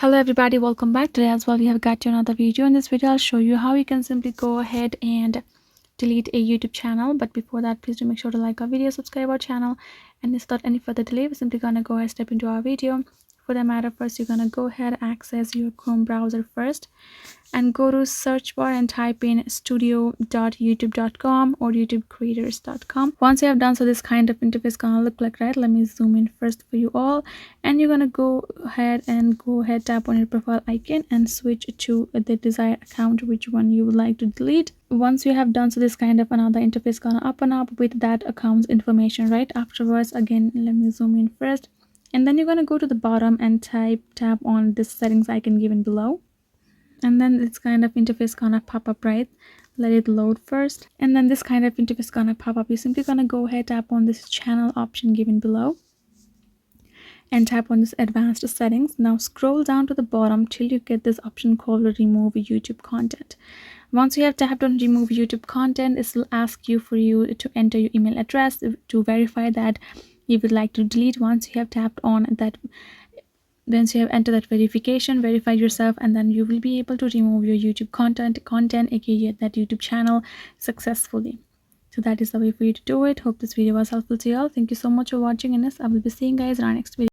Hello everybody, welcome back. Today as well we have got you another video. In this video I'll show you how you can simply go ahead and delete a YouTube channel. But before that, please do make sure to like our video, subscribe our channel, and without any further delay we're simply gonna go ahead step into our video. For that matter, first you're gonna go ahead access your Chrome browser first and go to search bar and type in studio.youtube.com or youtubecreators.com. Once you have done so, this kind of interface gonna look like, right? Let me zoom in first for you all, and you're gonna go ahead tap on your profile icon and switch to the desired account, which one you would like to delete. Once you have done so, this kind of another interface gonna open up with that account's information. Right afterwards, again, let me zoom in first, and then you're gonna go to the bottom and tap on this settings icon given below, and then this kind of interface gonna pop up, right? Let it load first, and then this kind of interface gonna pop up. You're simply gonna go ahead tap on this channel option given below and tap on this advanced settings. Now scroll down to the bottom till you get this option called remove YouTube content. Once you have tapped on remove YouTube content, it will ask you to enter your email address to verify that you would like to delete. Once you have tapped on that, once you have entered that verification, verify yourself, and then you will be able to remove your YouTube content aka that YouTube channel successfully. So that is the way for you to do it. Hope this video was helpful to you all. Thank you so much for watching, and I will be seeing you guys in our next video.